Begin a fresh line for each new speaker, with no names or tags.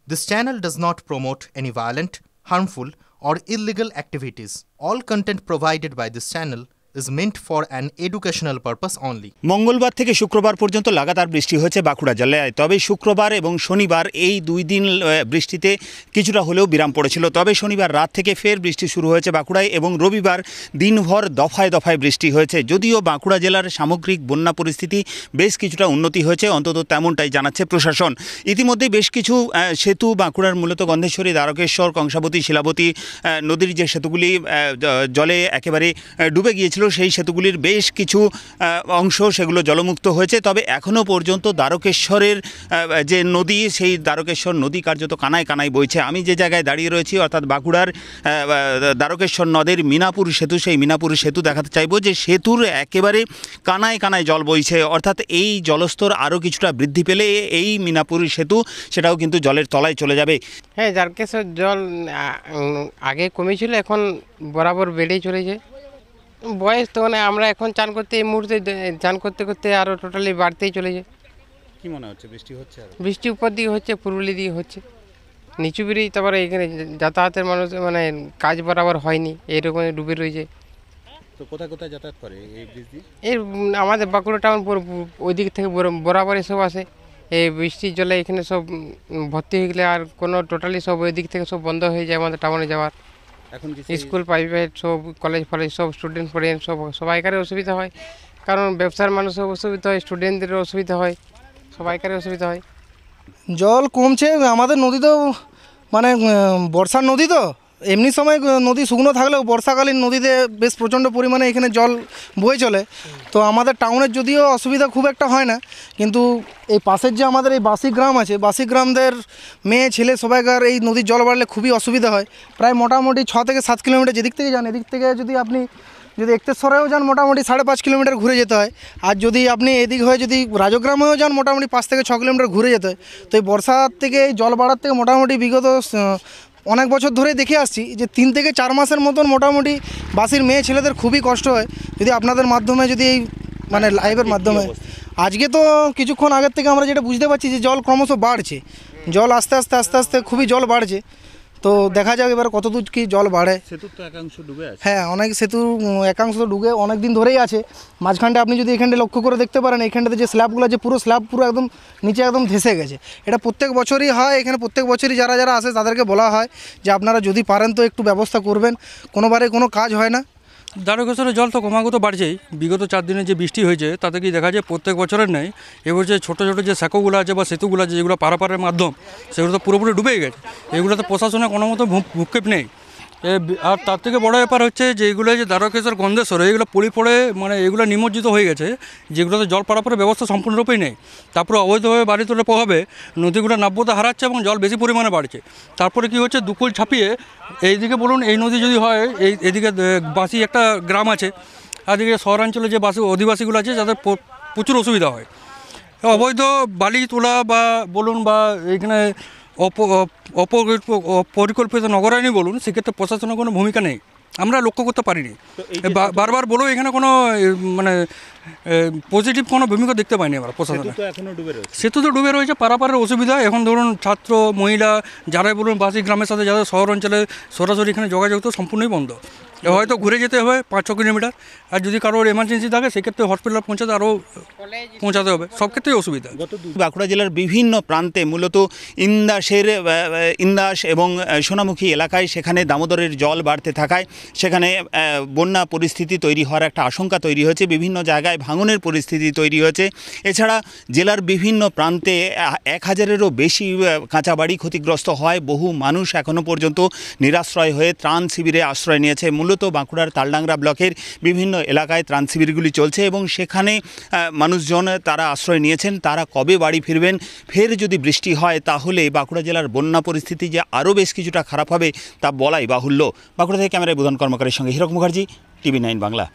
This channel does not promote any violent, harmful, or illegal activities. All content provided by this channel is meant for an educational purpose only.
মঙ্গলবার থেকে শুক্রবার পর্যন্ত লাগাতার বৃষ্টি হয়েছে বাঁকুড়া জেলায়। তবে শুক্রবার এবং শনিবার এই দুই দিন বৃষ্টিতে কিছুটা হলেও বিরাম পড়েছিল। তবে শনিবার রাত থেকে ফের বৃষ্টি শুরু হয়েছে বাঁকুড়ায় এবং রবিবার দিনভর দফায় দফায় বৃষ্টি হয়েছে। যদিও বাঁকুড়া জেলার সামগ্রিক বন্যা পরিস্থিতি বেশ কিছুটা উন্নতি হয়েছে, অন্তত তেমনটাই জানাচ্ছে প্রশাসন। ইতিমধ্যে বেশ কিছু সেতু বাঁকুড়ার মূলত গন্ধেশ্বরী, দ্বারকেশ্বর, কংসাবতী, শিলাবতী নদীর যে সেতুগুলি জলে একেবারে ডুবে গিয়েছিল, সেই সেতুগুলির বেশ কিছু অংশ সেগুলো জলমুক্ত হয়েছে। তবে এখনও পর্যন্ত দ্বারকেশ্বরের যে নদী, সেই দ্বারকেশ্বর নদী কার্যত কানায় কানায় বইছে। আমি যে জায়গায় দাঁড়িয়ে রয়েছি অর্থাৎ বাঁকুড়ার দ্বারকেশ্বর নদের মিনাপুর সেতু, সেই মিনাপুর সেতু দেখাতে চাইবো যে সেতুর একেবারে কানায় কানায় জল বইছে। অর্থাৎ এই জলস্তর আরও কিছুটা বৃদ্ধি পেলে এই মিনাপুর সেতু সেটাও কিন্তু জলের তলায় চলে যাবে।
হ্যাঁ, দ্বারকেশ্বর জল আগে কমেছিল, এখন বরাবর বেড়েই চলেছে। বয়স তো মানে আমরা এখন চান করতে এই মুহূর্তে চান করতে করতে আরও টোটালি বাড়তেই চলেছে।
কি মনে হচ্ছে বৃষ্টি হচ্ছে?
বৃষ্টি উপর দিকে হচ্ছে, পূর্বলি দিকে হচ্ছে, নিচু ব্রিজ, তারপরে এখানে যাতায়াতের মানুষ মানে কাজ বরাবর হয়নি, এইরকম ডুবে রয়েছে।
তো কোথায় কোথায় যাতায়াত করে এই ব্রিজ দিয়ে?
এর আমাদের বাঁকুড়া টাউন ওই দিক থেকে বরাবর এসব আসে। এই বৃষ্টির জলে এখানে সব ভর্তি হয়ে গেলে আর কোনো টোটালি সব ওই দিক থেকে সব বন্ধ হয়ে যায় আমাদের টাউনে যাওয়ার।
এখন
স্কুল, প্রাইভেট, সব কলেজ ফলেজ সব স্টুডেন্ট পড়েন, সবাইকারই অসুবিধা হয়। কারণ ব্যবসার মানুষের অসুবিধা হয়, স্টুডেন্টদের অসুবিধা হয়, সবাইকারই অসুবিধা হয়।
জল কমছে আমাদের নদী তো মানে বর্ষার নদী, তো এমনি সময় নদী শুকনো থাকলেও বর্ষাকালীন নদীতে বেশ প্রচণ্ড পরিমাণে এখানে জল বয়ে চলে। তো আমাদের টাউনের যদিও অসুবিধা খুব একটা হয় না, কিন্তু এই পাশের যে আমাদের এই বাসি গ্রাম আছে, বাসি গ্রামদের মেয়ে ছেলে সবাইকার এই নদীর জল বাড়লে খুবই অসুবিধা হয়। প্রায় মোটামুটি 6 থেকে 7 কিলোমিটার যেদিক থেকে যান, এদিক থেকে যদি এক্তেশ্বরেও যান মোটামুটি 5.5 কিলোমিটার ঘুরে যেতে হয়। আর যদি আপনি এদিক হয়ে যদি রাজগ্রামেও যান মোটামুটি 5 থেকে 6 কিলোমিটার ঘুরে যেতে হয়। তো এই বর্ষার থেকে এই জল বাড়ার থেকে মোটামুটি বিগত অনেক বছর ধরে দেখে আসছি যে 3 থেকে 4 মাসের মতন মোটামুটি বাসির মেয়ে ছেলেদের খুবই কষ্ট হয়। যদি আপনাদের মাধ্যমে যদি এই মানে লাইভের মাধ্যমে আজকে তো কিছুক্ষণ আগের থেকে আমরা যেটা বুঝতে পারছি যে জল ক্রমশ বাড়ছে, জল আস্তে আস্তে খুবই জল বাড়ছে। তো দেখা যাক এবার কতদূর কি জল বাড়ে।
সেতুর তো একাংশ ডুবে আছে।
হ্যাঁ, অনেক সেতুর একাংশ ডুবে অনেক দিন ধরেই আছে। মাঝখানটা আপনি যদি এখানটা লক্ষ্য করে দেখতে পারেন, এইখানটাতে যে স্ল্যাবগুলো যে পুরো স্ল্যাব পুরো একদম নিচে একদম ধেসে গেছে। এটা প্রত্যেক বছরই হয়, এখানে প্রত্যেক বছরই যারা যারা আসে তাদেরকে বলা হয় যে আপনারা যদি পারেন তো একটু ব্যবস্থা করবেন, কোনোবারে কোনো কাজ হয় না।
দ্বারকেশ্বরের জল তো ক্রমাগত বাড়ছেই। বিগত 4 দিনে যে বৃষ্টি হয়েছে তাতে কি দেখা যায় প্রত্যেক বছরের নেই এবছর ছোটো ছোটো যে সাঁকোগুলো আছে বা সেতুগুলো আছে যেগুলো পারাপারের মাধ্যম, সেগুলো তো পুরোপুরি ডুবেই গেছে। এগুলোতে প্রশাসনের কোনো মতো ভূক্ষেপ নেই। আর তার থেকে বড় ব্যাপার হচ্ছে যে এগুলো যে দ্বারকেশ্বর, গন্ধেশ্বর এগুলো পড়ে মানে এগুলো নিমজ্জিত হয়ে গেছে, যেগুলোতে জল পারাপারের ব্যবস্থা সম্পূর্ণরূপেই নেই। তারপরে অবৈধভাবে বাড়ি তোলার প্রভাবে নদীগুলো নাব্যতা হারাচ্ছে এবং জল বেশি পরিমাণে বাড়ছে। তারপরে কি হচ্ছে, দুকুল ছাপিয়ে এইদিকে বলুন এই নদী যদি হয়, এদিকে বাসি একটা গ্রাম আছে, আর এদিকে শহরাঞ্চলে যে অধিবাসীগুলো আছে যাদের প্রচুর অসুবিধা হয়। অবৈধ বালি তোলা বা বলুন বা এখানে অপরিকল্পিত নগরায়নই বলুন, সেক্ষেত্রে প্রশাসনের কোনো ভূমিকা নেই, আমরা লক্ষ্য করতে পারিনি। বারবার বলেও এখানে কোনো মানে পজিটিভ কোনো ভূমিকা দেখতে পাইনি আমরা প্রশাসনের। সেতু তো ডুবে রয়েছে, পারাপারের অসুবিধা। এখন ধরুন ছাত্র, মহিলা যারাই বলুন বাসি গ্রামের সাথে যাদের শহর অঞ্চলে সরাসরি এখানে যোগাযোগ তো সম্পূর্ণই বন্ধ। হয়তো ঘুরে যেতে হবে 5-6 কিলোমিটার, আর যদি কারোর এমার্জেন্সি থাকে সেক্ষেত্রে হসপিটাল পৌঁছাতে হবে, সব ক্ষেত্রেই অসুবিধা।
বাঁকুড়া জেলার বিভিন্ন প্রান্তে মূলত ইন্দাস এবং সোনামুখী এলাকায় সেখানে দামোদরের জল বাড়তে থাকায় সেখানে বন্যা পরিস্থিতি তৈরি হওয়ার একটা আশঙ্কা তৈরি হয়েছে। বিভিন্ন জায়গায় ভাঙনের পরিস্থিতি তৈরি হয়েছে। এছাড়া জেলার বিভিন্ন প্রান্তে 1000-এরও বেশি কাঁচা বাড়ি ক্ষতিগ্রস্ত হয়। বহু মানুষ এখনও পর্যন্ত নিরাশ্রয় হয়ে ত্রাণ শিবিরে আশ্রয় নিয়েছে। মূলত বাঁকুড়ার তালডাংরা ব্লকের বিভিন্ন এলাকায় ত্রাণ শিবিরগুলি চলছে এবং সেখানে মানুষজন তারা আশ্রয় নিয়েছেন। তারা কবে বাড়ি ফিরবেন, ফের যদি বৃষ্টি হয় তাহলে বাঁকুড়া জেলার বন্যা পরিস্থিতি যে আরও বেশ কিছুটা খারাপ হবে তা বলাই বাহুল্য। বাঁকুড়া থেকে ক্যামেরায় বুধন কর্মকারের সঙ্গে হীরক মুখার্জি, TV9 বাংলা।